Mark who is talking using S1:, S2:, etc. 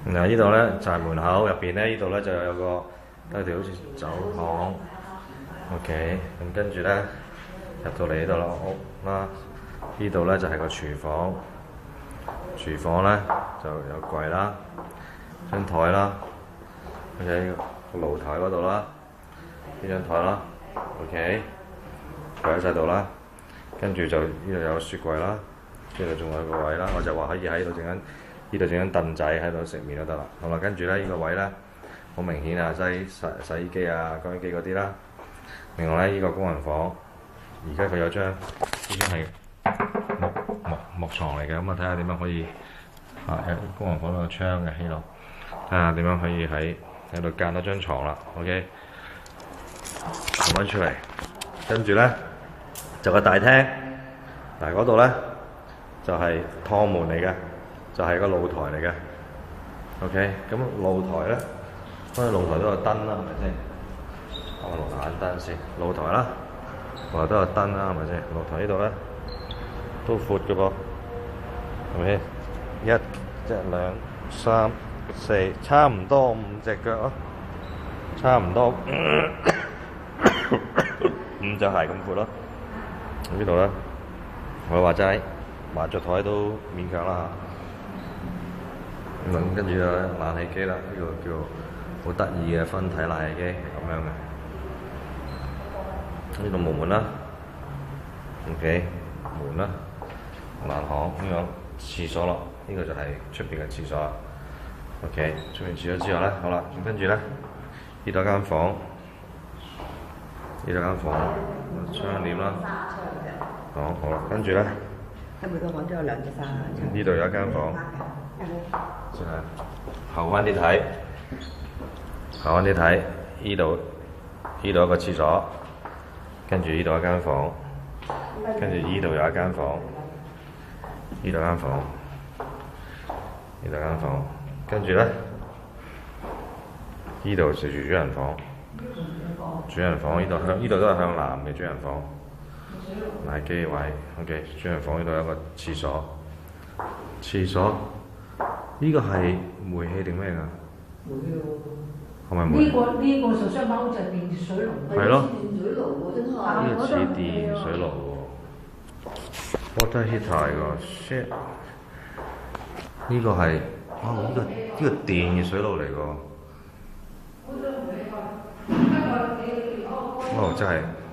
S1: 嗱，呢度咧就係門口入邊咧，呢度咧就有個條好似走廊。OK， 咁跟住咧入到嚟呢度啦，屋啦，呢度咧就係個廚房。廚房咧就有櫃啦、張台啦，OK， 個露台嗰度啦，呢張台啦 ，OK， 櫃喺晒度啦。跟住就呢度有雪櫃啦，呢度仲有個位啦，我就話可以喺度整緊，呢度整緊凳仔喺度食麵都得啦。好啦，跟住咧呢個位咧好明顯啊，洗衣機啊、乾衣機嗰啲啦。另外咧呢個工人房，而家佢有張呢張係木床嚟嘅，咁啊睇下點樣可以喺工人房度有窗嘅喺度，睇下點樣可以喺度間多張床啦。OK， 咁樣出嚟，跟住咧就個大廳，嗱嗰度咧就係趟門嚟嘅，就係個露台嚟嘅。OK， 咁露台咧，因為露台都有燈啦，係咪先？開個龍眼燈先，露台啦，露台都有燈啦，係咪先？露台呢度咧都闊嘅噃，係咪先？一隻兩三四，差唔多5隻腳咯，差唔多5隻鞋咁闊咯。咁呢度咧，我話齋麻雀台都勉強啦嚇。咁跟住咧冷氣機啦，呢個叫好得意嘅分體冷氣機係咁樣嘅。呢度冇門啦 ，OK， 門啦，冷巷咁樣，廁所咯，呢個就係出邊嘅廁所。OK， 出面廁所之後咧，好啦，咁跟住咧，呢度間房，呢度間房，窗簾啦，好啦，跟住咧，
S2: 每個房都有兩隻花。
S1: 呢度有一間房，就係後翻啲睇，後翻啲睇，呢度一個廁所。跟住呢度一間房，跟住呢度有一間房，呢度間房，呢度間房，跟住咧，呢度就主人房，主人房呢度都係向南嘅主人房，賣機位 ，OK， 主人房呢度有一個廁所，廁所呢個係煤氣定咩㗎？煤氣喎。係咪煤？
S3: 呢個受傷包就係電水爐。
S1: 係咯。
S2: 電水爐喎，真係。
S1: 呢個似電水爐喎。Water heater 㗎 ，shit！ 呢個係呢個電熱水爐嚟㗎。哇！真係〜